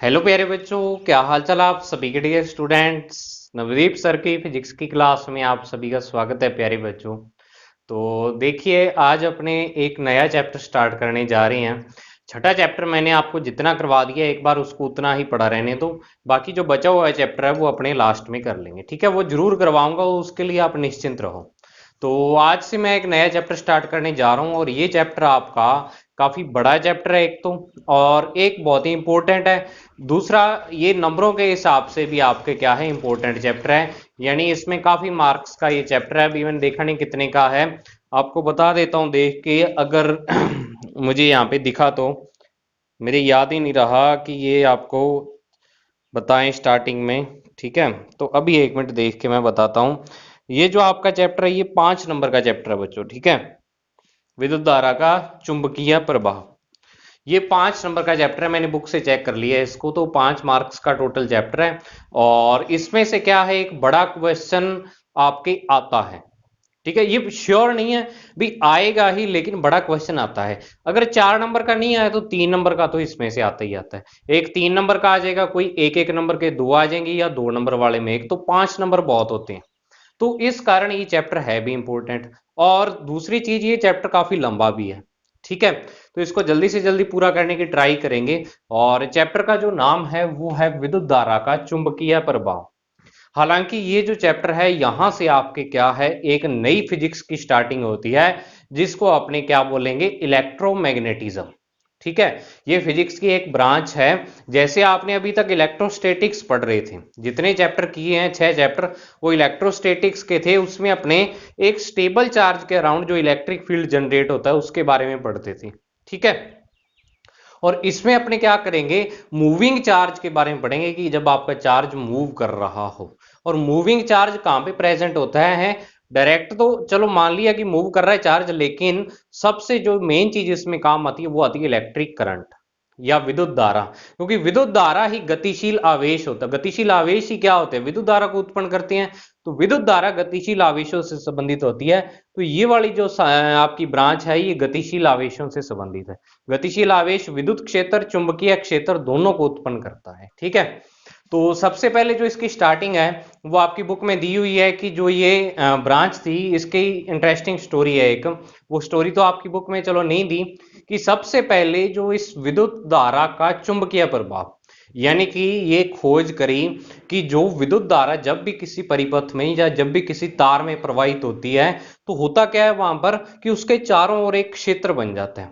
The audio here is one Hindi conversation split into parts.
हेलो प्यारे बच्चों, क्या हाल चाल आप सभी के डियर स्टूडेंट्स। नवदीप सर की फिजिक्स की क्लास में आप सभी का स्वागत है प्यारे बच्चों। तो देखिए, आज अपने एक नया चैप्टर स्टार्ट करने जा रहे हैं। छठा चैप्टर मैंने आपको जितना करवा दिया एक बार उसको उतना ही पढ़ा रहने दो। बाकी जो बचा हुआ चैप्टर है वो अपने लास्ट में कर लेंगे, ठीक है। वो जरूर करवाऊंगा, उसके लिए आप निश्चिंत रहो। तो आज से मैं एक नया चैप्टर स्टार्ट करने जा रहा हूँ और ये चैप्टर आपका काफी बड़ा चैप्टर है एक तो, और एक बहुत ही इंपॉर्टेंट है। दूसरा, ये नंबरों के हिसाब से भी आपके क्या है, इंपॉर्टेंट चैप्टर है। यानी इसमें काफी मार्क्स का ये चैप्टर है। अभी मैंने देखा नहीं कितने का है, आपको बता देता हूँ देख के। अगर मुझे यहाँ पे दिखा तो मेरे याद ही नहीं रहा कि ये आपको बताएं स्टार्टिंग में, ठीक है। तो अभी एक मिनट देख के मैं बताता हूँ। ये जो आपका चैप्टर है ये 5 नंबर का चैप्टर है बच्चों, ठीक है। विद्युत धारा का चुंबकीय प्रभाव, ये 5 नंबर का चैप्टर है। मैंने बुक से चेक कर लिया है इसको, तो 5 मार्क्स का टोटल चैप्टर है। और इसमें से क्या है, एक बड़ा क्वेश्चन आपके आता है, ठीक है। ये श्योर नहीं है भी आएगा ही, लेकिन बड़ा क्वेश्चन आता है। अगर 4 नंबर का नहीं आया तो 3 नंबर का तो इसमें से आता ही आता है। एक 3 नंबर का आ जाएगा, कोई एक एक नंबर के दो आ जाएंगे, या 2 नंबर वाले में एक, तो 5 नंबर बहुत होते हैं। तो इस कारण ये चैप्टर है भी इंपॉर्टेंट। और दूसरी चीज, ये चैप्टर काफी लंबा भी है, ठीक है। तो इसको जल्दी से जल्दी पूरा करने की ट्राई करेंगे। और चैप्टर का जो नाम है वो है विद्युत धारा का चुंबकीय प्रभाव। हालांकि ये जो चैप्टर है यहां से आपके क्या है, एक नई फिजिक्स की स्टार्टिंग होती है, जिसको अपने क्या बोलेंगे, इलेक्ट्रोमैग्नेटिज्म, ठीक है। ये फिजिक्स की एक ब्रांच है। जैसे आपने अभी तक इलेक्ट्रोस्टैटिक्स पढ़ रहे थे, जितने चैप्टर किए हैं 6 चैप्टर, वो इलेक्ट्रोस्टैटिक्स के थे। उसमें अपने एक स्टेबल चार्ज के अराउंड जो इलेक्ट्रिक फील्ड जनरेट होता है उसके बारे में पढ़ते थे, ठीक है। और इसमें अपने क्या करेंगे, मूविंग चार्ज के बारे में पढ़ेंगे कि जब आपका चार्ज मूव कर रहा हो। और मूविंग चार्ज कहां पे प्रेजेंट होता है, डायरेक्ट तो चलो मान लिया कि मूव कर रहा है चार्ज, लेकिन सबसे जो मेन चीज इसमें काम आती है वो आती है इलेक्ट्रिक करंट या विद्युत धारा। क्योंकि विद्युत धारा ही गतिशील आवेश होता है। गतिशील आवेश ही क्या होते हैं, विद्युत धारा को उत्पन्न करते हैं। तो विद्युत धारा गतिशील आवेशों से संबंधित होती है। तो ये वाली जो आपकी ब्रांच है ये गतिशील आवेशों से संबंधित है। गतिशील आवेश विद्युत क्षेत्र चुंबकीय क्षेत्र दोनों को उत्पन्न करता है, ठीक है। तो सबसे पहले जो इसकी स्टार्टिंग है वो आपकी बुक में दी हुई है कि जो ये ब्रांच थी इसकी इंटरेस्टिंग स्टोरी है एक। वो स्टोरी तो आपकी बुक में चलो नहीं दी, कि सबसे पहले जो इस विद्युत धारा का चुंबकीय प्रभाव, यानी कि ये खोज करी कि जो विद्युत धारा जब भी किसी परिपथ में या जब भी किसी तार में प्रवाहित होती है, तो होता क्या है वहां पर कि उसके चारों ओर एक क्षेत्र बन जाता है।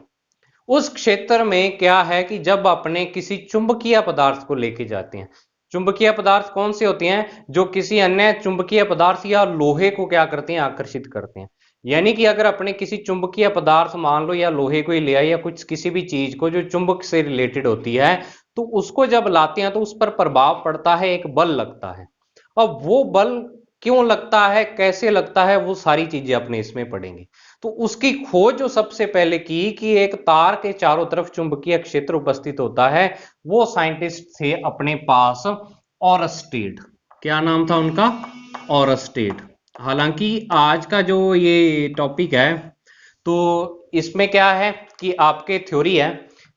उस क्षेत्र में क्या है कि जब अपने किसी चुंबकीय पदार्थ को लेके जाते हैं, चुंबकीय पदार्थ कौन से होते हैं, जो किसी अन्य चुंबकीय पदार्थ या लोहे को क्या करते हैं, आकर्षित करते हैं। यानी कि अगर अपने किसी चुंबकीय पदार्थ मान लो या लोहे को ही ले आए या कुछ किसी भी चीज को जो चुंबक से रिलेटेड होती है, तो उसको जब लाते हैं तो उस पर प्रभाव पड़ता है, एक बल लगता है। अब वो बल क्यों लगता है, कैसे लगता है, वो सारी चीजें अपने इसमें पढ़ेंगे। तो उसकी खोज जो सबसे पहले की कि एक तार के चारों तरफ चुंबकीय क्षेत्र उपस्थित होता है, वो साइंटिस्ट थे अपने पास ऑरस्टेड। क्या नाम था उनका, ऑरस्टेड। हालांकि आज का जो ये टॉपिक है, तो इसमें क्या है कि आपके थ्योरी है,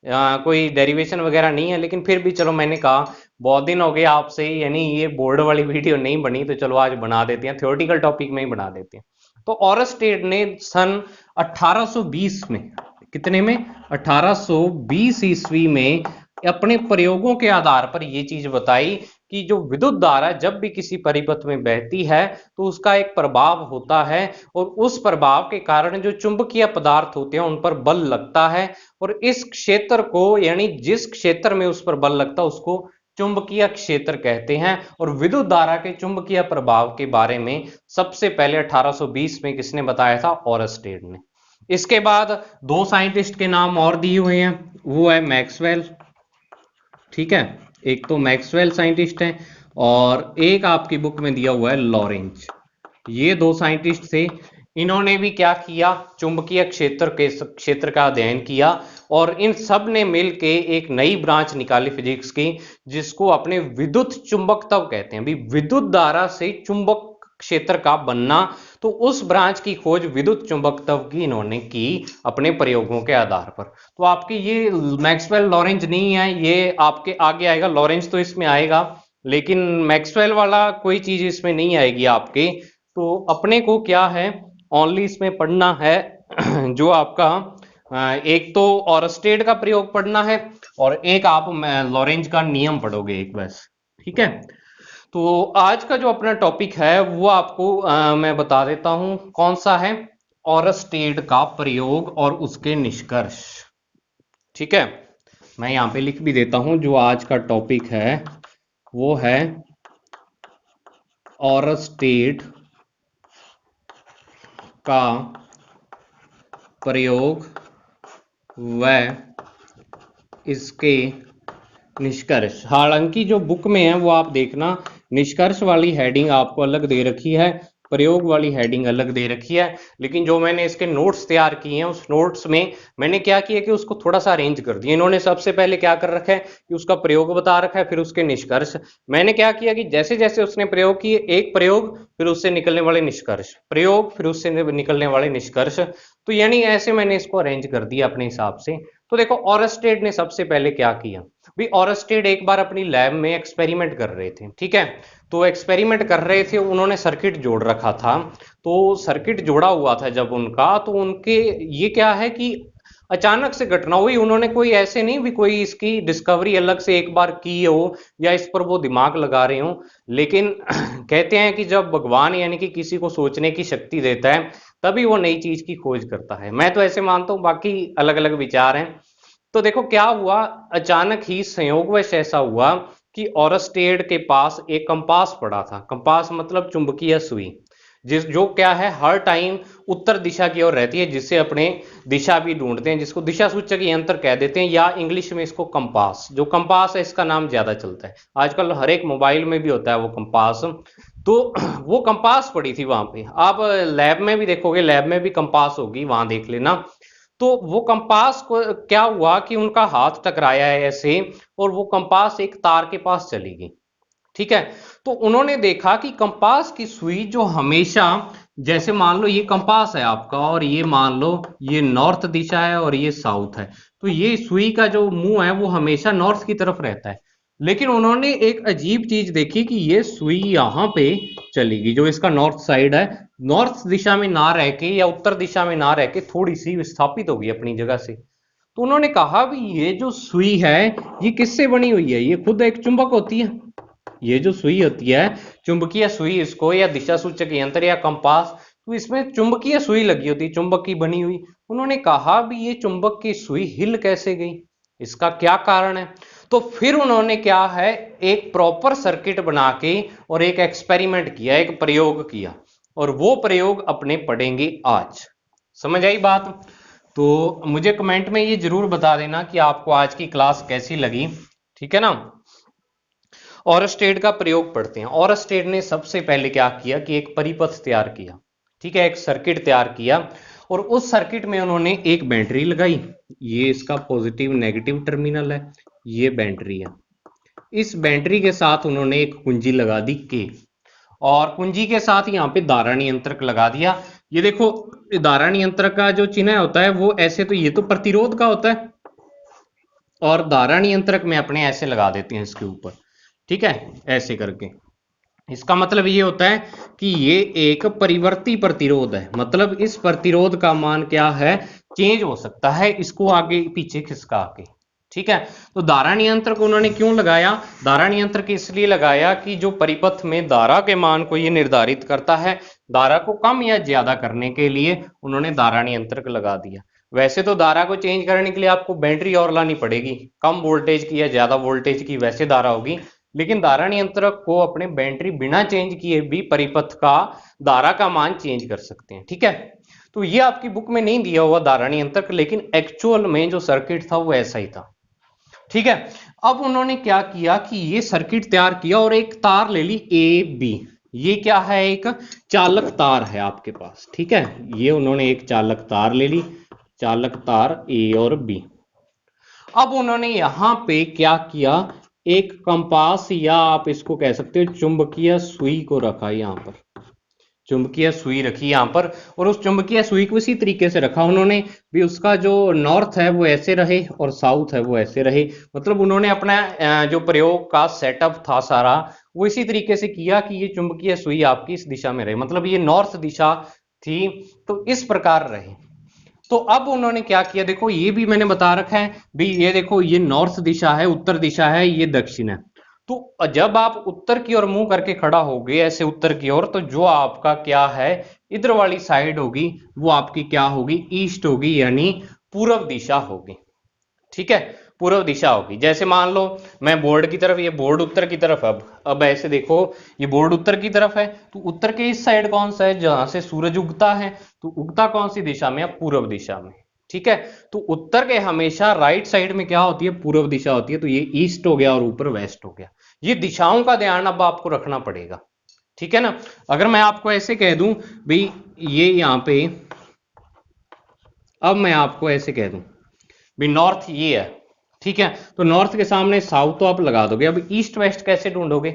कोई डेरिवेशन वगैरह नहीं है। लेकिन फिर भी चलो, मैंने कहा बहुत दिन हो गए आपसे, यानी ये बोर्ड वाली वीडियो नहीं बनी, तो चलो आज बना देते हैं, थ्योरेटिकल टॉपिक में ही बना देते हैं। तो ऑरस्टेड ने सन 1820 में, कितने में, 1820 ईस्वी में अपने प्रयोगों के आधार पर यह चीज बताई कि जो विद्युत धारा जब भी किसी परिपथ में बहती है तो उसका एक प्रभाव होता है, और उस प्रभाव के कारण जो चुंबकीय पदार्थ होते हैं उन पर बल लगता है। और इस क्षेत्र को, यानी जिस क्षेत्र में उस पर बल लगता है, उसको चुंबकीय क्षेत्र कहते हैं। और विद्युत धारा के चुंबकीय प्रभाव के बारे में सबसे पहले 1820 में किसने बताया था, ऑरस्टेड ने। इसके बाद दो साइंटिस्ट के नाम और दिए हुए हैं, वो है मैक्सवेल, ठीक है। एक तो मैक्सवेल साइंटिस्ट है, और एक आपकी बुक में दिया हुआ है लॉरेंज। ये दो साइंटिस्ट थे। इन्होंने भी क्या किया, चुंबकीय क्षेत्र का अध्ययन किया। और इन सब ने मिलके एक नई ब्रांच निकाली फिजिक्स की, जिसको अपने विद्युत चुंबकत्व कहते हैं। भी विद्युत धारा से चुंबक क्षेत्र का बनना, तो उस ब्रांच की खोज विद्युत चुंबकत्व की इन्होंने की अपने प्रयोगों के आधार पर। तो आपके ये मैक्सवेल लॉरेंज नहीं है, ये आपके आगे आएगा। लॉरेंज तो इसमें आएगा, लेकिन मैक्सवेल वाला कोई चीज इसमें नहीं आएगी आपके। तो अपने को क्या है, ओनली इसमें पढ़ना है जो आपका एक तो ऑरस्टेड का प्रयोग पढ़ना है, और एक आप लॉरेंज का नियम पढ़ोगे एक, बस। ठीक है। तो आज का जो अपना टॉपिक है वो आपको मैं बता देता हूं कौन सा है। ऑरस्टेड का प्रयोग और उसके निष्कर्ष। ठीक है, मैं यहां पे लिख भी देता हूं। जो आज का टॉपिक है वो है ऑरस्टेड का प्रयोग व इसके निष्कर्ष। हालांकि जो बुक में है वो आप देखना, निष्कर्ष वाली हेडिंग आपको अलग दे रखी है, प्रयोग वाली हेडिंग अलग दे रखी है। लेकिन जो मैंने इसके नोट्स तैयार किए हैं, उस नोट्स में मैंने क्या किया कि उसको थोड़ा सा अरेंज कर दिया। इन्होंने सबसे पहले क्या कर रखा है कि उसका प्रयोग बता रखा है, फिर उसके निष्कर्ष। मैंने क्या किया कि जैसे जैसे उसने प्रयोग किए, एक प्रयोग फिर उससे निकलने वाले निष्कर्ष, प्रयोग फिर उससे निकलने वाले निष्कर्ष, तो यानी ऐसे मैंने इसको अरेंज कर दिया अपने हिसाब से। तो देखो ऑरस्टेड ने सबसे पहले क्या किया भाई। ऑरस्टेड एक बार अपनी लैब में एक्सपेरिमेंट कर रहे थे। ठीक है, तो एक्सपेरिमेंट कर रहे थे, उन्होंने सर्किट जोड़ रखा था। तो सर्किट जोड़ा हुआ था जब उनका, तो उनके ये क्या है कि अचानक से घटना हुई। उन्होंने कोई ऐसे नहीं भी कोई इसकी डिस्कवरी अलग से एक बार की हो, या इस पर वो दिमाग लगा रहे हो। लेकिन कहते हैं कि जब भगवान यानी कि किसी को सोचने की शक्ति देता है, तभी वो नई चीज की खोज करता है। मैं तो ऐसे मानता हूं, बाकी अलग अलग विचार हैं। तो देखो क्या हुआ, अचानक ही संयोगवश ऐसा हुआ कि ऑरस्टेड के पास एक कंपास पड़ा था। कंपास मतलब चुंबकीय सुई, जिस जो क्या है हर टाइम उत्तर दिशा की ओर रहती है, जिससे अपने दिशा भी ढूंढते हैं, जिसको दिशा सूचक यंत्र कह देते हैं, या इंग्लिश में इसको कंपास। जो कंपास है इसका नाम ज्यादा चलता है आजकल, हर एक मोबाइल में भी होता है वो कंपास। तो वो कंपास पड़ी थी वहां पे। आप लैब में भी देखोगे, लैब में भी कंपास होगी, वहां देख लेना। तो वो कंपास को क्या हुआ कि उनका हाथ टकराया है ऐसे, और वो कंपास एक तार के पास चली गई। ठीक है, तो उन्होंने देखा कि कंपास की सुई जो हमेशा, जैसे मान लो ये कंपास है आपका, और ये मान लो ये नॉर्थ दिशा है और ये साउथ है, तो ये सुई का जो मुंह है वो हमेशा नॉर्थ की तरफ रहता है। लेकिन उन्होंने एक अजीब चीज देखी कि ये सुई यहां पे चली गई, जो इसका नॉर्थ साइड है, नॉर्थ दिशा में ना रह के या उत्तर दिशा में ना रह के थोड़ी सी विस्थापित हो गई अपनी जगह से। तो उन्होंने कहा भी ये जो सुई है ये किससे बनी हुई है, ये खुद एक चुंबक होती है। ये जो सुई होती है, चुंबकीय सुई इसको, या दिशा सूचक यंत्र या कंपास, तो इसमें चुंबकीय सुई लगी होती, चुंबक की बनी हुई। उन्होंने कहा भी ये चुंबक की सुई हिल कैसे गई, इसका क्या कारण है। तो फिर उन्होंने क्या है, एक प्रॉपर सर्किट बना के और एक एक्सपेरिमेंट किया, एक प्रयोग किया, और वो प्रयोग अपने पढ़ेंगे आज। समझ आई बात। तो मुझे कमेंट में ये जरूर बता देना कि आपको आज की क्लास कैसी लगी। ठीक है ना। ऑरस्टेड का प्रयोग पढ़ते हैं। ऑरस्टेड ने सबसे पहले क्या किया कि एक परिपथ तैयार किया। ठीक है, एक सर्किट तैयार किया, और उस सर्किट में उन्होंने एक बैटरी लगाई। ये इसका पॉजिटिव नेगेटिव टर्मिनल है, ये बैटरी है। इस बैटरी के साथ उन्होंने एक कुंजी लगा दी के, और कुंजी के साथ यहाँ पे धारा नियंत्रक लगा दिया। ये देखो, धारा नियंत्रक का जो चिन्ह होता है वो ऐसे, तो ये तो प्रतिरोध का होता है, और धारा नियंत्रक में अपने ऐसे लगा देते हैं इसके ऊपर। ठीक है, ऐसे करके। इसका मतलब ये होता है कि ये एक परिवर्ती प्रतिरोध है, मतलब इस प्रतिरोध का मान क्या है, चेंज हो सकता है इसको आगे पीछे खिसका के। ठीक है, तो धारा नियंत्रक उन्होंने क्यों लगाया, धारा नियंत्रक इसलिए लगाया कि जो परिपथ में धारा के मान को ये निर्धारित करता है, धारा को कम या ज्यादा करने के लिए उन्होंने धारा नियंत्रक लगा दिया। वैसे तो धारा को चेंज करने के लिए आपको बैटरी और लानी पड़ेगी, कम वोल्टेज की या ज्यादा वोल्टेज की वैसे धारा होगी। लेकिन धारा नियंत्रक को अपने बैटरी बिना चेंज किए भी परिपथ का धारा का मान चेंज कर सकते हैं। ठीक है, तो ये आपकी बुक में नहीं दिया हुआ धारा नियंत्रक, लेकिन एक्चुअल में जो सर्किट था वो ऐसा ही था। ठीक है, अब उन्होंने क्या किया कि ये सर्किट तैयार किया और एक तार ले ली ए बी। ये क्या है, एक चालक तार है आपके पास। ठीक है, ये उन्होंने एक चालक तार ले ली, चालक तार ए और बी। अब उन्होंने यहां पे क्या किया, एक कंपास, या आप इसको कह सकते हो चुंबकीय सुई को रखा यहां पर। चुंबकीय सुई रखी यहाँ पर, और उस चुंबकीय सुई को इसी तरीके से रखा उन्होंने भी, उसका जो नॉर्थ है वो ऐसे रहे और साउथ है वो ऐसे रहे। मतलब उन्होंने अपना जो प्रयोग का सेटअप था सारा वो इसी तरीके से किया कि ये चुंबकीय सुई आपकी इस दिशा में रहे, मतलब ये नॉर्थ दिशा थी तो इस प्रकार रहे। तो अब उन्होंने क्या किया, देखो ये भी मैंने बता रखा है भी, ये देखो ये नॉर्थ दिशा है, उत्तर दिशा है, ये दक्षिण है। तो जब आप उत्तर की ओर मुंह करके खड़ा होगे ऐसे उत्तर की ओर, तो जो आपका क्या है इधर वाली साइड होगी वो आपकी क्या होगी, ईस्ट होगी, यानी पूर्व दिशा होगी। ठीक है, पूर्व दिशा होगी। जैसे मान लो मैं बोर्ड की तरफ, ये बोर्ड उत्तर की तरफ, अब ऐसे देखो ये बोर्ड उत्तर की तरफ है, तो उत्तर के इस साइड कौन सा है, जहां से सूरज उगता है, तो उगता कौन सी दिशा में है, पूर्व दिशा में। ठीक है, तो उत्तर के हमेशा राइट साइड में क्या होती है, पूर्व दिशा होती है। तो ये ईस्ट हो गया और ऊपर वेस्ट हो गया। ये दिशाओं का ध्यान अब आपको रखना पड़ेगा। ठीक है ना, अगर मैं आपको ऐसे कह दूं भाई ये यहां पे, अब मैं आपको ऐसे कह दूं भी नॉर्थ ये है, ठीक है, तो नॉर्थ के सामने साउथ तो आप लगा दोगे। अब ईस्ट वेस्ट कैसे ढूंढोगे,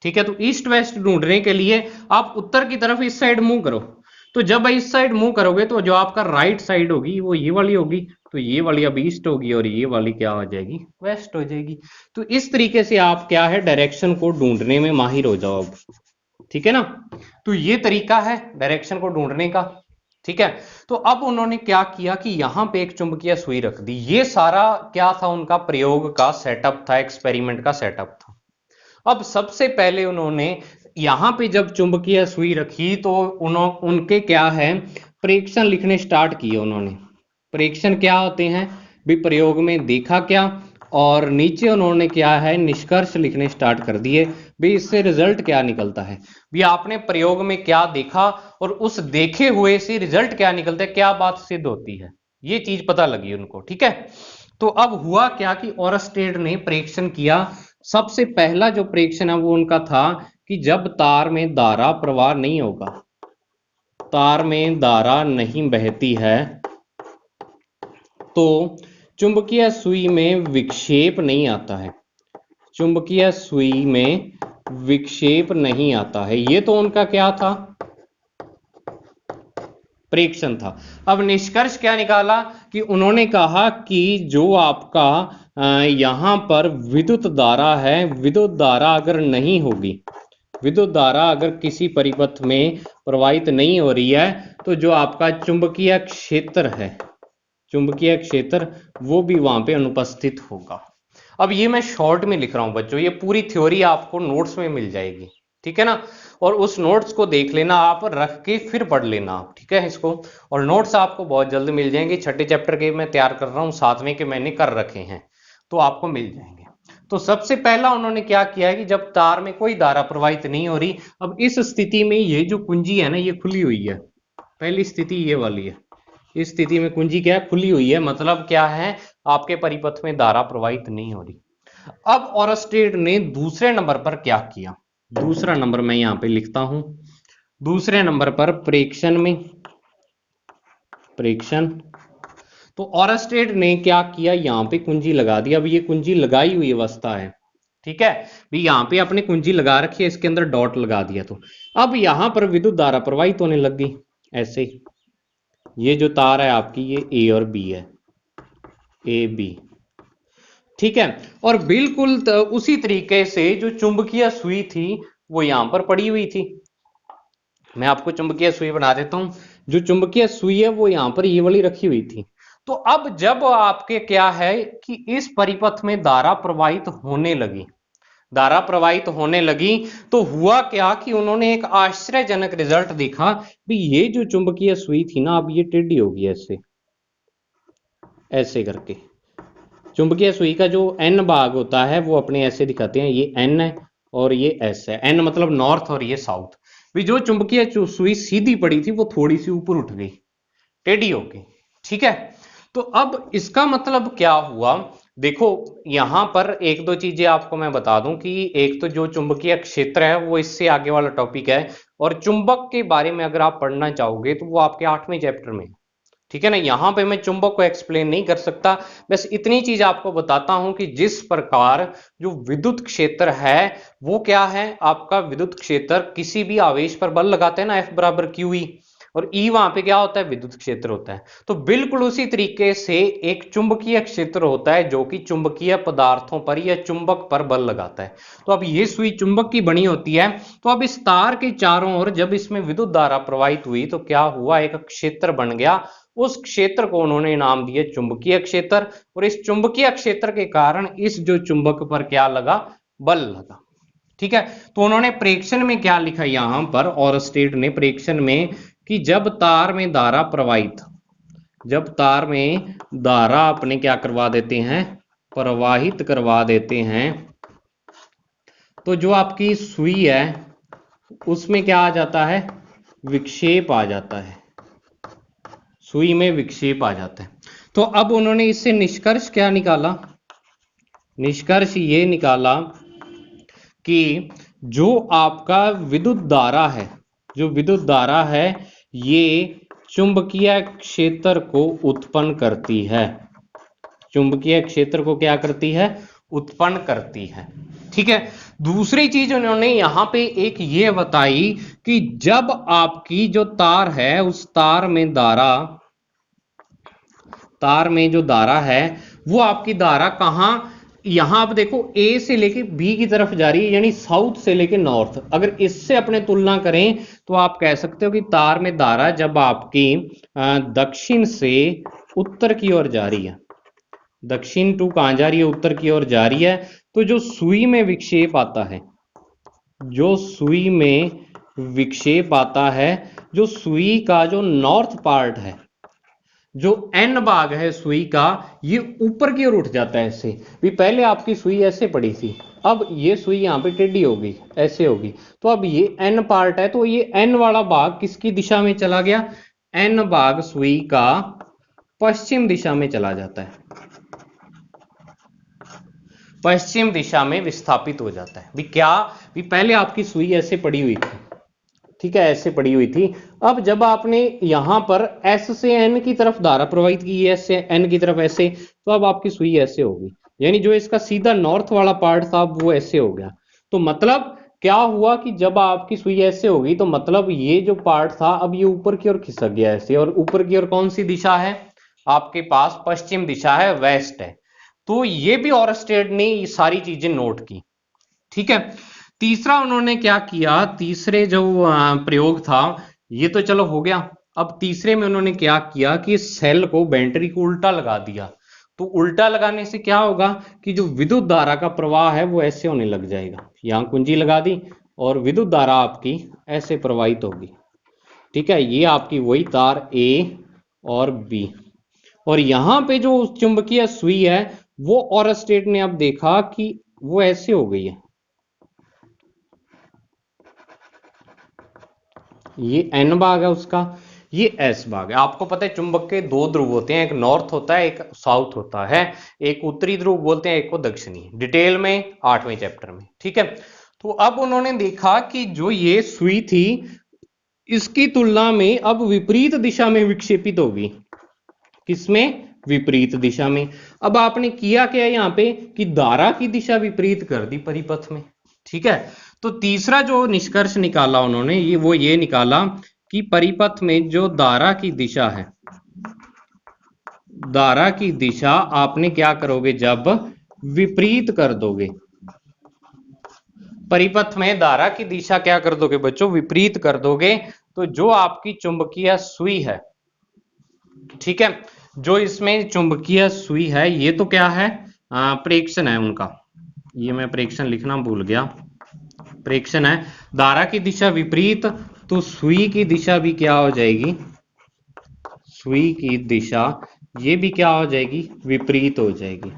ठीक है, तो ईस्ट वेस्ट ढूंढने के लिए आप उत्तर की तरफ इस साइड मूव करो। तो जब इस साइड मूव करोगे तो जो आपका राइट साइड होगी वो ये वाली होगी, तो ये वाली अब ईस्ट होगी और ये वाली क्या हो जाएगी, वेस्ट हो जाएगी। तो इस तरीके से आप क्या है डायरेक्शन को ढूंढने में माहिर हो जाओ अब। ठीक है ना, तो ये तरीका है डायरेक्शन को ढूंढने का। ठीक है, तो अब उन्होंने क्या किया कि यहां पे एक चुंबकीय सुई रख दी। ये सारा क्या था, उनका प्रयोग का सेटअप था, एक्सपेरिमेंट का सेटअप था। अब सबसे पहले उन्होंने यहां पे जब चुंबकीय सुई रखी तो उनके क्या है प्रेक्षण लिखने स्टार्ट किए उन्होंने। प्रेक्षण क्या होते हैं भी, प्रयोग में देखा क्या, और नीचे उन्होंने क्या है निष्कर्ष लिखने स्टार्ट कर दिए भी, इससे रिजल्ट क्या निकलता है भी, आपने प्रयोग में क्या देखा और उस देखे हुए से रिजल्ट क्या निकलता है, क्या बात सिद्ध होती है, ये चीज पता लगी उनको। ठीक है, तो अब हुआ क्या कि ओरस्टेड ने प्रेक्षण किया। सबसे पहला जो प्रेक्षण है वो उनका था कि जब तार में धारा प्रवाह नहीं होगा, तार में धारा नहीं बहती है, तो चुंबकीय सुई में विक्षेप नहीं आता है, चुंबकीय सुई में विक्षेप नहीं आता है। ये तो उनका क्या था, प्रेक्षण था। अब निष्कर्ष क्या निकाला कि उन्होंने कहा कि जो आपका यहां पर विद्युत धारा है, विद्युत धारा अगर नहीं होगी, विद्युत धारा अगर किसी परिपथ में प्रवाहित नहीं हो रही है, तो जो आपका चुंबकीय क्षेत्र है, चुंबकीय क्षेत्र वो भी वहां पे अनुपस्थित होगा। अब ये मैं शॉर्ट में लिख रहा हूं बच्चों, ये पूरी थ्योरी आपको नोट्स में मिल जाएगी। ठीक है ना, और उस नोट्स को देख लेना आप, रख के फिर पढ़ लेना आप। ठीक है इसको, और नोट्स आपको बहुत जल्द मिल जाएंगे। छठे चैप्टर के मैं तैयार कर रहा हूँ, सातवें के मैंने कर रखे हैं, तो आपको मिल जाएंगे। तो सबसे पहला उन्होंने क्या किया है कि जब तार में कोई धारा प्रवाहित नहीं हो रही, अब इस स्थिति में ये जो कुंजी है ना ये खुली हुई है। पहली स्थिति ये वाली है, इस स्थिति में कुंजी क्या है, खुली हुई है, मतलब क्या है आपके परिपथ में धारा प्रवाहित नहीं हो रही। अब ओरस्टेड ने दूसरे नंबर पर क्या किया, दूसरा नंबर मैं यहां पे लिखता हूं, दूसरे नंबर पर प्रेक्षण में, प्रेक्षण। तो ओरस्टेड ने क्या किया, यहां पे कुंजी लगा दी। अब ये कुंजी लगाई हुई अवस्था है, ठीक है भी, यहां पे आपने कुंजी लगा रखी है, इसके अंदर डॉट लगा दिया। तो अब यहां पर विद्युत धारा प्रवाहित होने लग गई ऐसे। ये जो तार है आपकी ये ए और बी है, ए बी, ठीक है, और बिल्कुल उसी तरीके से जो चुंबकीय सुई थी वो यहां पर पड़ी हुई थी। मैं आपको चुंबकीय सुई बना देता हूं, जो चुंबकीय सुई है वो यहां पर ये वाली रखी हुई थी। तो अब जब आपके क्या है कि इस परिपथ में धारा प्रवाहित होने लगी, धारा प्रवाहित होने लगी, तो हुआ क्या कि उन्होंने एक आश्चर्यजनक रिजल्ट देखा भी, ये जो चुंबकीय सुई थी ना अब ये टेढ़ी होगी ऐसे, ऐसे करके। चुंबकीय सुई का जो एन भाग होता है वो अपने ऐसे दिखाते हैं, ये एन है और ये एस है, एन मतलब नॉर्थ और ये साउथ। भी जो चुंबकीय सुई सीधी पड़ी थी वो थोड़ी सी ऊपर उठ गई, टेढ़ी हो गई। ठीक है, तो अब इसका मतलब क्या हुआ, देखो यहां पर एक दो चीजें आपको मैं बता दूं कि एक तो जो चुंबकीय क्षेत्र है वो इससे आगे वाला टॉपिक है, और चुंबक के बारे में अगर आप पढ़ना चाहोगे तो वो आपके 8वें चैप्टर में, ठीक है ना। यहां पे मैं चुंबक को एक्सप्लेन नहीं कर सकता, बस इतनी चीज आपको बताता हूं कि जिस प्रकार जो विद्युत क्षेत्र है वो क्या है, आपका विद्युत क्षेत्र किसी भी आवेश पर बल लगाते हैं ना, F बराबर क्यू ई, और ई वहां पे क्या होता है, विद्युत क्षेत्र होता है। तो बिल्कुल उसी तरीके से एक चुंबकीय क्षेत्र होता है जो कि चुंबकीय पदार्थों पर या चुंबक पर बल लगाता है। तो अब ये सुई चुंबक की बनी होती है। तो अब इस तार के चारों ओर जब इसमें विद्युत धारा प्रवाहित हुई तो क्या हुआ, एक क्षेत्र बन गया। उस क्षेत्र को उन्होंने नाम दिया चुंबकीय क्षेत्र, और इस चुंबकीय क्षेत्र के कारण इस जो चुंबक पर क्या लगा, बल लगा। ठीक है। तो उन्होंने प्रेक्षण में क्या लिखा यहां पर, और स्टेट ने प्रेक्षण में कि जब तार में धारा प्रवाहित, जब तार में धारा अपने क्या करवा देते हैं, प्रवाहित करवा देते हैं, तो जो आपकी सुई है उसमें क्या आ जाता है, विक्षेप आ जाता है, सुई में विक्षेप आ जाता है। तो अब उन्होंने इससे निष्कर्ष क्या निकाला, निष्कर्ष ये निकाला कि जो आपका विद्युत धारा है, जो विद्युत धारा है ये चुंबकीय क्षेत्र को उत्पन्न करती है, चुंबकीय क्षेत्र को क्या करती है, उत्पन्न करती है। ठीक है। दूसरी चीज उन्होंने यहां पे एक ये बताई कि जब आपकी जो तार है उस तार में धारा, तार में जो धारा है वो आपकी धारा कहां, यहां आप देखो ए से लेके बी की तरफ जा रही है, यानी साउथ से लेके नॉर्थ। अगर इससे अपने तुलना करें तो आप कह सकते हो कि तार में धारा जब आपकी दक्षिण से उत्तर की ओर जा रही है, दक्षिण टू कहां जा रही है, उत्तर की ओर जा रही है, तो जो सुई में विक्षेप आता है, जो सुई में विक्षेप आता है, जो सुई का जो नॉर्थ पार्ट है, जो एन भाग है सुई का, ये ऊपर की ओर उठ जाता है ऐसे। भी पहले आपकी सुई ऐसे पड़ी थी, अब ये सुई यहां पे टेढ़ी होगी, ऐसे होगी, तो अब ये एन पार्ट है, तो ये एन वाला भाग किसकी दिशा में चला गया, एन भाग सुई का पश्चिम दिशा में चला जाता है, पश्चिम दिशा में विस्थापित हो जाता है। भी क्या, भी पहले आपकी सुई ऐसे पड़ी हुई थी, ठीक है, ऐसे पड़ी हुई थी। अब जब आपने यहां पर एस से एन की तरफ धारा प्रवाहित की, एस से एन की तरफ ऐसे, तो अब आपकी सुई ऐसे होगी, यानी जो इसका सीधा नॉर्थ वाला पार्ट था वो ऐसे हो गया। तो मतलब क्या हुआ कि जब आपकी सुई ऐसे होगी तो मतलब ये जो पार्ट था अब ये ऊपर की ओर खिसक गया ऐसे, और ऊपर की ओर कौन सी दिशा है, आपके पास पश्चिम दिशा है, वेस्ट है। तो ये भी ऑरस्टेड ने ये सारी चीजें नोट की। ठीक है। तीसरा उन्होंने क्या किया, तीसरे जो प्रयोग था ये तो चलो हो गया। अब तीसरे में उन्होंने क्या किया कि सेल को, बैटरी को उल्टा लगा दिया। तो उल्टा लगाने से क्या होगा कि जो विद्युत धारा का प्रवाह है वो ऐसे होने लग जाएगा, यहां कुंजी लगा दी और विद्युत धारा आपकी ऐसे प्रवाहित होगी। ठीक है, ये आपकी वही तार ए और बी, और यहां पे जो चुंबकीय सुई है वो ऑरस्टेड ने अब देखा कि वो ऐसे हो गई है, ये एन भाग है उसका, ये एस भाग है। आपको पता है चुंबक के दो ध्रुव होते हैं, एक नॉर्थ होता है, एक साउथ होता है, एक उत्तरी ध्रुव बोलते हैं, एक को दक्षिणी, डिटेल में 8वें चैप्टर में। ठीक है। तो अब उन्होंने देखा कि जो ये सुई थी इसकी तुलना में अब विपरीत दिशा में विक्षेपित होगी, किसमें, विपरीत दिशा में। अब आपने किया क्या यहां पे कि धारा की दिशा विपरीत कर दी परिपथ में। ठीक है। तो तीसरा जो निष्कर्ष निकाला उन्होंने वो ये निकाला कि परिपथ में जो धारा की दिशा है, धारा की दिशा आपने क्या करोगे, जब विपरीत कर दोगे, परिपथ में धारा की दिशा क्या कर दोगे बच्चों, विपरीत कर दोगे, तो जो आपकी चुंबकीय सुई है, ठीक है, जो इसमें चुंबकीय सुई है ये तो क्या है, प्रेक्षण है उनका, ये मैं प्रेक्षण लिखना भूल गया, प्रेक्षण है, धारा की दिशा विपरीत, तो सुई की दिशा भी क्या हो जाएगी, सुई की दिशा ये भी क्या हो जाएगी, विपरीत हो जाएगी।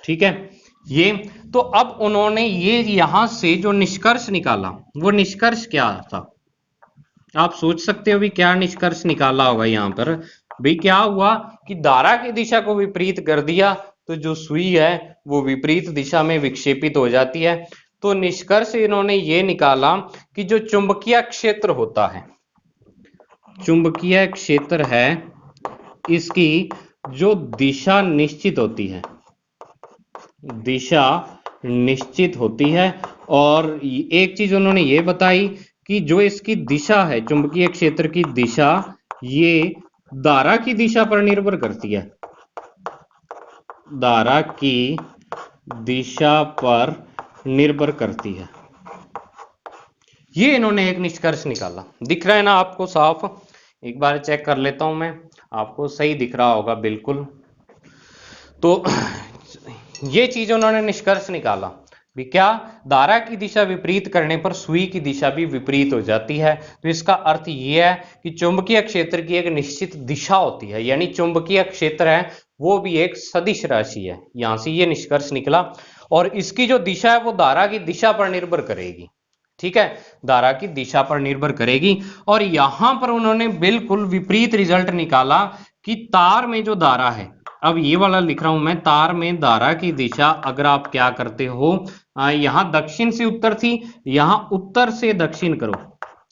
ठीक है। ये तो अब उन्होंने ये यहां से जो निष्कर्ष निकाला वो निष्कर्ष क्या था, आप सोच सकते हो भी क्या निष्कर्ष निकाला होगा यहां पर। भाई क्या हुआ कि धारा की दिशा को विपरीत कर दिया तो जो सुई है वो विपरीत दिशा में विक्षेपित हो जाती है। तो निष्कर्ष इन्होंने ये निकाला कि जो चुंबकीय क्षेत्र होता है, चुंबकीय क्षेत्र है इसकी जो दिशा निश्चित होती है, दिशा निश्चित होती है। और एक चीज उन्होंने ये बताई कि जो इसकी दिशा है, चुंबकीय क्षेत्र की दिशा, ये धारा की दिशा पर निर्भर करती है, धारा की दिशा पर निर्भर करती है। ये इन्होंने एक निष्कर्ष निकाला। दिख रहा है ना आपको साफ? एक बार चेक कर लेता हूं मैं, आपको सही दिख रहा होगा बिल्कुल। तो ये चीज उन्होंने निष्कर्ष निकाला भी, क्या धारा की दिशा विपरीत करने पर सुई की दिशा भी विपरीत हो जाती है। तो इसका अर्थ ये है कि चुंबकीय क्षेत्र की एक निश्चित दिशा होती है, यानी चुंबकीय क्षेत्र है वो भी एक सदिश राशि है। यहां से ये निष्कर्ष निकला। और इसकी जो दिशा है वो धारा की दिशा पर निर्भर करेगी। ठीक है, धारा की दिशा पर निर्भर करेगी। और यहां पर उन्होंने बिल्कुल विपरीत रिजल्ट निकाला कि तार में जो धारा है, अब ये वाला लिख रहा हूं मैं, तार में धारा की दिशा अगर आप क्या करते हो, यहां दक्षिण से उत्तर थी, यहां उत्तर से दक्षिण करो,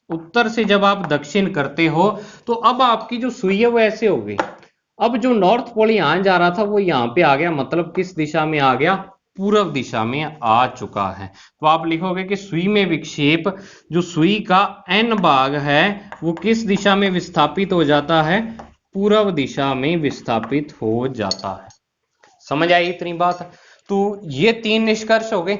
उत्तर से जब आप दक्षिण करते हो तो अब आपकी जो सुई है वो ऐसे हो गई। अब जो नॉर्थ पोल यहां जा रहा था वो यहां पे आ गया, मतलब किस दिशा में आ गया? पूर्व दिशा में आ चुका है। तो आप लिखोगे कि सुई में विक्षेप, जो सुई का n भाग है वो किस दिशा में विस्थापित हो जाता है? पूर्व दिशा में विस्थापित हो जाता है। समझ आई इतनी बात? तो ये 3 निष्कर्ष हो गए।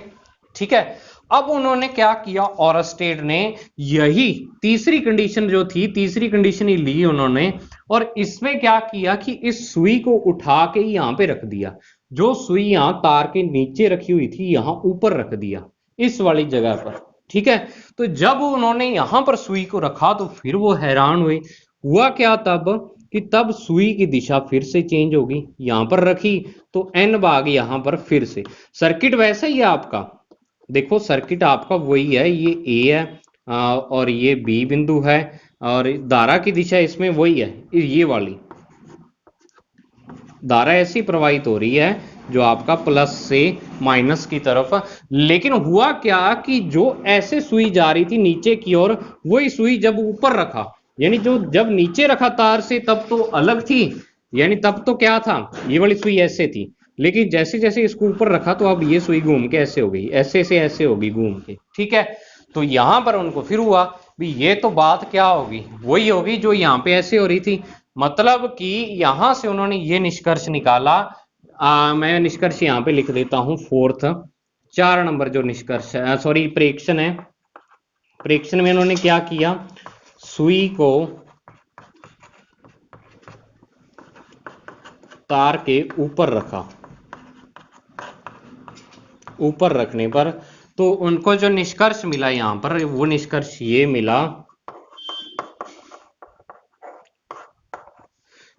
ठीक है, अब उन्होंने क्या किया, ऑरस्टेड ने यही तीसरी कंडीशन जो थी, तीसरी कंडीशन ही ली उन्होंने, और इसमें क्या किया कि इस सुई को उठा के यहां पे रख दिया। जो सुई यहां तार के नीचे रखी हुई थी यहां ऊपर रख दिया, इस वाली जगह पर। ठीक है, तो जब उन्होंने यहां पर सुई को रखा तो फिर वो हैरान हुए। हुआ क्या तब कि तब सुई की दिशा फिर से चेंज होगी। यहां पर रखी तो n भाग यहां पर फिर से। सर्किट वैसा ही है आपका, देखो सर्किट आपका वही है, ये A है और ये B बिंदु है, और धारा की दिशा इसमें वही है, ये वाली धारा ऐसी प्रवाहित हो रही है जो आपका प्लस से माइनस की तरफ। लेकिन हुआ क्या कि जो ऐसे सुई जा रही थी नीचे की ओर, वही सुई जब ऊपर रखा, यानी जो जब नीचे रखा तार से तब तो अलग थी, यानी तब तो क्या था, ये वाली सुई ऐसे थी, लेकिन जैसे जैसे इसको ऊपर रखा तो अब ये सुई घूम के ऐसे हो गई, ऐसे से ऐसे होगी घूम के। ठीक है, तो यहां पर उनको फिर हुआ भी ये तो बात क्या होगी, वही होगी जो यहाँ पे ऐसे हो रही थी। मतलब कि यहां से उन्होंने ये निष्कर्ष निकाला, मैं निष्कर्ष यहां पे लिख देता हूं, फोर्थ 4 नंबर जो निष्कर्ष है, सॉरी प्रेक्षण है, प्रेक्षण में उन्होंने क्या किया, सुई को तार के ऊपर रखा, ऊपर रखने पर तो उनको जो निष्कर्ष मिला यहां पर, वो निष्कर्ष ये मिला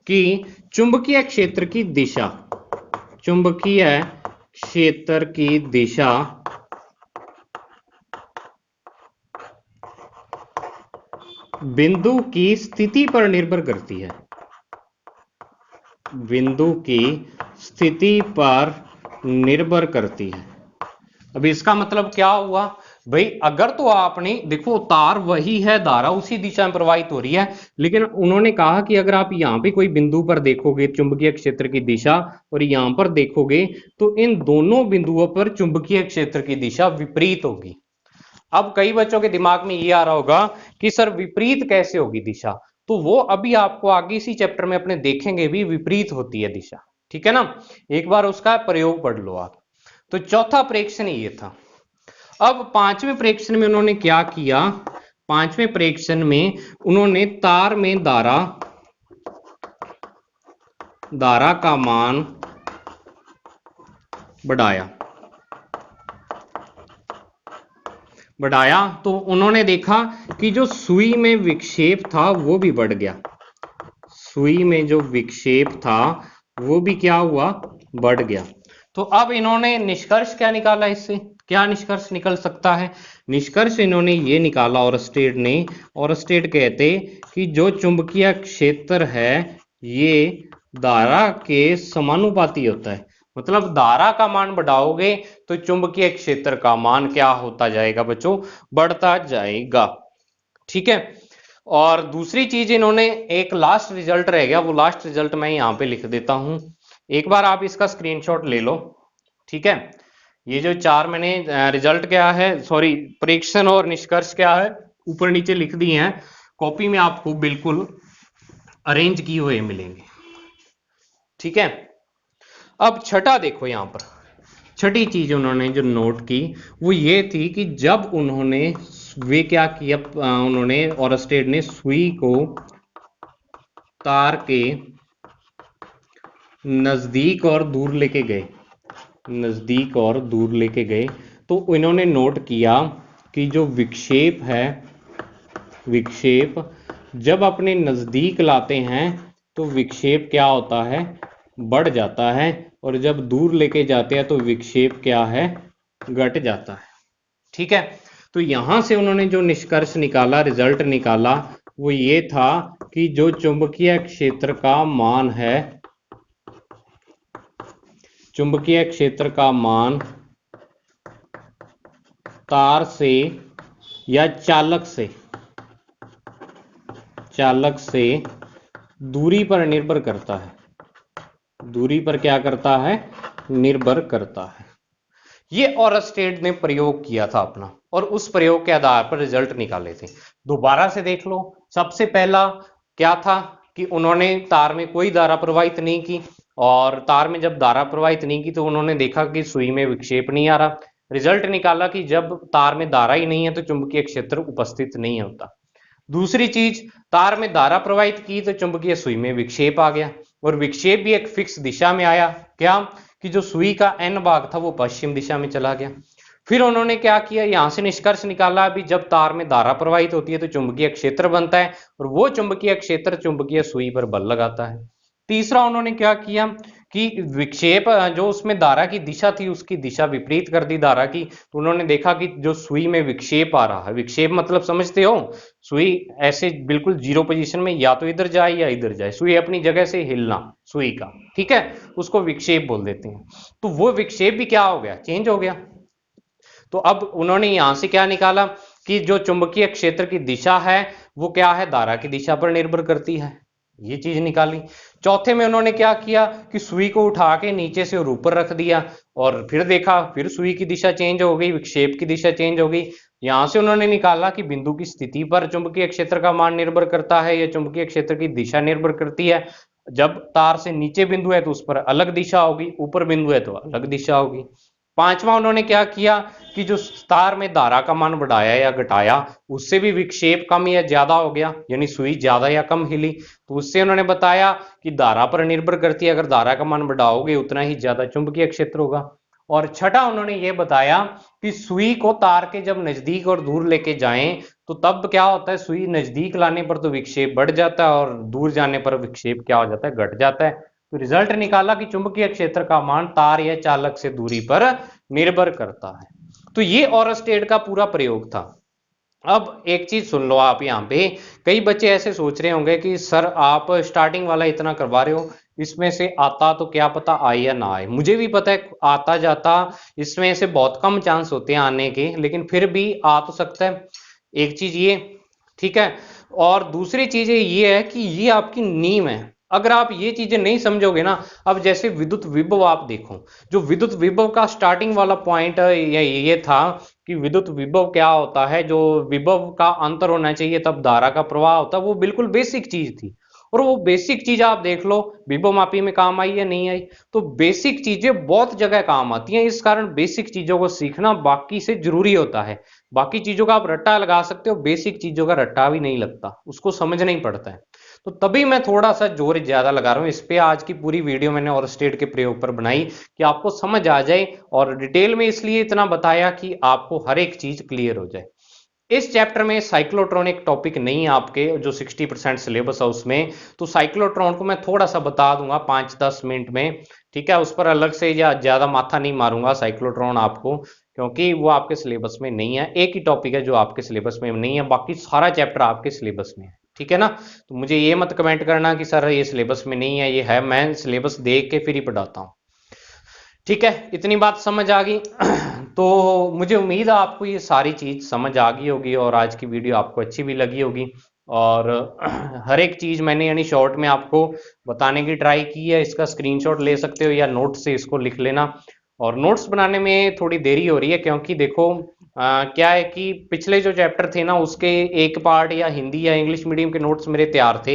कि चुंबकीय क्षेत्र की दिशा, चुंबकीय क्षेत्र की दिशा बिंदु की स्थिति पर निर्भर करती है, बिंदु की स्थिति पर निर्भर करती है। अब इसका मतलब क्या हुआ भाई, अगर तो आपने देखो तार वही है, धारा उसी दिशा में प्रवाहित हो रही है, लेकिन उन्होंने कहा कि अगर आप यहां पे कोई बिंदु पर देखोगे चुंबकीय क्षेत्र की दिशा और यहां पर देखोगे तो इन दोनों बिंदुओं पर चुंबकीय क्षेत्र की दिशा विपरीत होगी। अब कई बच्चों के दिमाग में ये आ रहा होगा कि सर विपरीत कैसे होगी दिशा, तो वो अभी आपको आगे इसी चैप्टर में अपने देखेंगे भी विपरीत होती है दिशा। ठीक है ना, एक बार उसका प्रयोग पढ़ लो आप। तो चौथा प्रेक्षण ये था। अब पांचवें प्रेक्षण में उन्होंने क्या किया, पांचवें प्रेक्षण में उन्होंने तार में धारा, धारा का मान बढ़ाया, बढ़ाया तो उन्होंने देखा कि जो सुई में विक्षेप था वो भी बढ़ गया, सुई में जो विक्षेप था वो भी क्या हुआ, बढ़ गया। तो अब इन्होंने निष्कर्ष क्या निकाला, इससे क्या निष्कर्ष निकल सकता है? निष्कर्ष इन्होंने ये निकाला ऑरस्टेड ने, ऑरस्टेड कहते कि जो चुंबकीय क्षेत्र है ये धारा के समानुपाती होता है। मतलब धारा का मान बढ़ाओगे तो चुंबकीय क्षेत्र का मान क्या होता जाएगा बच्चों, बढ़ता जाएगा। ठीक है, और दूसरी चीज इन्होंने एक लास्ट रिजल्ट रह गया, वो लास्ट रिजल्ट मैं यहाँ पे लिख देता हूं, एक बार आप इसका स्क्रीनशॉट ले लो। ठीक है, ये जो चार मैंने रिजल्ट क्या है, सॉरी परीक्षण और निष्कर्ष क्या है, ऊपर नीचे लिख दिए हैं, कॉपी में आपको बिल्कुल अरेंज किए हुए मिलेंगे। ठीक है, अब छठा देखो, यहां पर छठी चीज उन्होंने जो नोट की वो ये थी कि जब उन्होंने वे क्या किया, उन्होंने ऑरस्टेड ने सुई को तार के नजदीक और दूर लेके गए, नजदीक और दूर लेके गए, तो इन्होंने नोट किया कि जो विक्षेप है, विक्षेप जब अपने नजदीक लाते हैं तो विक्षेप क्या होता है, बढ़ जाता है, और जब दूर लेके जाते हैं तो विक्षेप क्या है, घट जाता है। ठीक है, तो यहां से उन्होंने जो निष्कर्ष निकाला, रिजल्ट निकाला, वो ये था कि जो चुंबकीय क्षेत्र का मान है, चुंबकीय क्षेत्र का मान तार से या चालक से दूरी पर निर्भर करता है, दूरी पर क्या करता है, निर्भर करता है। ये ऑरस्टेड ने प्रयोग किया था अपना, और उस प्रयोग के आधार पर रिजल्ट निकाले थे। दोबारा से देख लो, सबसे पहला क्या था कि उन्होंने तार में कोई धारा प्रवाहित नहीं की, और तार में जब धारा प्रवाहित नहीं की तो उन्होंने देखा कि सुई में विक्षेप नहीं आ रहा। रिजल्ट निकाला कि जब तार में धारा ही नहीं है तो चुंबकीय क्षेत्र उपस्थित नहीं होता। दूसरी चीज, तार में धारा प्रवाहित की तो चुंबकीय सुई में विक्षेप आ गया, और विक्षेप भी एक फिक्स दिशा में आया, क्या कि जो सुई का एन भाग था वो पश्चिम दिशा में चला गया। फिर उन्होंने क्या किया, यहां से निष्कर्ष निकाला अभी जब तार में धारा प्रवाहित होती है तो चुंबकीय क्षेत्र बनता है, और वो चुंबकीय क्षेत्र चुंबकीय सुई पर बल लगाता है। तीसरा उन्होंने क्या किया कि विक्षेप जो उसमें धारा की दिशा थी उसकी दिशा विपरीत कर दी धारा की, तो उन्होंने देखा कि जो सुई में विक्षेप आ रहा है, विक्षेप मतलब समझते हो, सुई ऐसे बिल्कुल जीरो पोजीशन में या तो इधर जाए या इधर जाए, सुई अपनी जगह से हिलना सुई का, ठीक है, उसको विक्षेप बोल देते हैं। तो वो विक्षेप भी क्या हो गया, चेंज हो गया। तो अब उन्होंने यहां से क्या निकाला कि जो चुंबकीय क्षेत्र की दिशा है वो क्या है, धारा की दिशा पर निर्भर करती है, ये चीज निकाली। चौथे में उन्होंने क्या किया कि सुई को उठा के नीचे से और ऊपर रख दिया, और फिर देखा, फिर सुई की दिशा चेंज हो गई, विक्षेप की दिशा चेंज हो गई। यहां से उन्होंने निकाला कि बिंदु की स्थिति पर चुंबकीय क्षेत्र का मान निर्भर करता है या चुंबकीय क्षेत्र की दिशा निर्भर करती है। जब तार से नीचे बिंदु है तो उस पर अलग दिशा होगी, ऊपर बिंदु है तो अलग दिशा होगी। पांचवा उन्होंने क्या किया कि जो तार में धारा का मान बढ़ाया या घटाया उससे भी विक्षेप कम या ज्यादा हो गया, यानी सुई ज्यादा या कम हिली, तो उससे उन्होंने बताया कि धारा पर निर्भर करती है, अगर धारा का मान बढ़ाओगे उतना ही ज्यादा चुंबकीय क्षेत्र होगा। और छठा उन्होंने ये बताया कि सुई को तार के जब नजदीक और दूर लेके जाएं तो तब क्या होता है, सुई नजदीक लाने पर तो विक्षेप बढ़ जाता है और दूर जाने पर विक्षेप क्या हो जाता है, घट जाता है। तो रिजल्ट निकाला कि चुंबकीय क्षेत्र का मान तार या चालक से दूरी पर निर्भर करता है। तो ये ऑरस्टेड का पूरा प्रयोग था। अब एक चीज सुन लो आप, यहाँ पे कई बच्चे ऐसे सोच रहे होंगे कि सर आप स्टार्टिंग वाला इतना करवा रहे हो, इसमें से आता तो क्या पता आए या ना आए। मुझे भी पता है आता जाता इसमें से बहुत कम चांस होते हैं आने के, लेकिन फिर भी आ तो सकता है, एक चीज ये, ठीक है। और दूसरी चीज ये है कि ये आपकी नींव है, अगर आप ये चीजें नहीं समझोगे ना, अब जैसे विद्युत विभव आप देखो, जो विद्युत विभव का स्टार्टिंग वाला पॉइंट ये था कि विद्युत विभव क्या होता है, जो विभव का अंतर होना चाहिए तब धारा का प्रवाह होता है, वो बिल्कुल बेसिक चीज थी। और वो बेसिक चीज आप देख लो विभव मापी में काम आई या नहीं आई, तो बेसिक चीजें बहुत जगह काम आती हैं, इस कारण बेसिक चीजों को सीखना बाकी से जरूरी होता है। बाकी चीजों का आप रट्टा लगा सकते हो, बेसिक चीजों का रट्टा भी नहीं लगता, उसको समझना ही पड़ता है। तो तभी मैं थोड़ा सा जोर ज्यादा लगा रहा हूं इस पे, आज की पूरी वीडियो मैंने ऑरस्टेड के प्रयोग पर बनाई कि आपको समझ आ जाए, और डिटेल में इसलिए इतना बताया कि आपको हर एक चीज क्लियर हो जाए। इस चैप्टर में साइक्लोट्रॉन एक टॉपिक नहीं है आपके, जो 60% सिलेबस है उसमें, तो साइक्लोट्रॉन को मैं थोड़ा सा बता दूंगा 5-10 मिनट में, ठीक है, उस पर अलग से या ज्यादा माथा नहीं मारूंगा साइक्लोट्रॉन आपको, क्योंकि वो आपके सिलेबस में नहीं है। एक ही टॉपिक है जो आपके सिलेबस में नहीं है, बाकी सारा चैप्टर आपके सिलेबस में है, ठीक है ना। तो मुझे ये मत कमेंट करना कि सर ये सिलेबस में नहीं है, ये है, मैं सिलेबस देख के फिर ही पढ़ाता हूँ, ठीक है। इतनी बात समझ आ गई तो मुझे उम्मीद है आपको ये सारी चीज समझ आ गई होगी और आज की वीडियो आपको अच्छी भी लगी होगी। और हर एक चीज मैंने यानी शॉर्ट में आपको बताने की ट्राई की है। इसका स्क्रीनशॉट ले सकते हो या नोट से इसको लिख लेना। और नोट्स बनाने में थोड़ी देरी हो रही है क्योंकि देखो क्या है कि पिछले जो चैप्टर थे ना उसके एक पार्ट या हिंदी या इंग्लिश मीडियम के नोट्स मेरे तैयार थे,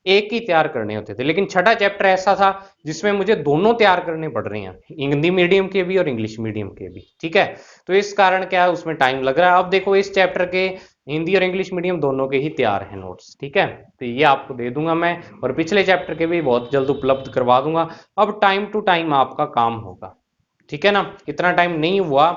एक ही तैयार करने होते थे। लेकिन छठा चैप्टर ऐसा था जिसमें मुझे दोनों तैयार करने पड़ रहे हैं, हिंदी मीडियम के भी और इंग्लिश मीडियम के भी, ठीक है। तो इस कारण क्या है उसमें टाइम लग रहा है। अब देखो इस चैप्टर के हिंदी और इंग्लिश मीडियम दोनों के ही तैयार हैं नोट्स, ठीक है। तो ये आपको दे दूंगा मैं, और पिछले चैप्टर के भी बहुत जल्द उपलब्ध करवा दूंगा। अब टाइम टू टाइम आपका काम होगा, ठीक है ना। इतना टाइम नहीं हुआ।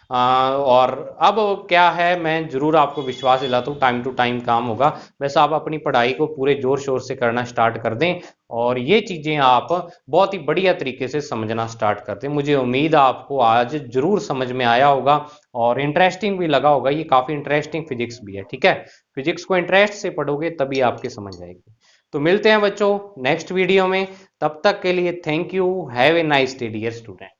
और अब क्या है, मैं जरूर आपको विश्वास दिलाता हूँ टाइम टू टाइम काम होगा। वैसे आप अपनी पढ़ाई को पूरे जोर शोर से करना स्टार्ट कर दें और ये चीजें आप बहुत ही बढ़िया तरीके से समझना स्टार्ट कर दें। मुझे उम्मीद है आपको आज जरूर समझ में आया होगा और इंटरेस्टिंग भी लगा होगा। ये काफी इंटरेस्टिंग फिजिक्स भी है, ठीक है। फिजिक्स को इंटरेस्ट से पढ़ोगे तभी आपके समझ आएगी। तो मिलते हैं बच्चों नेक्स्ट वीडियो में। तब तक के लिए thank you. Have a nice day dear student.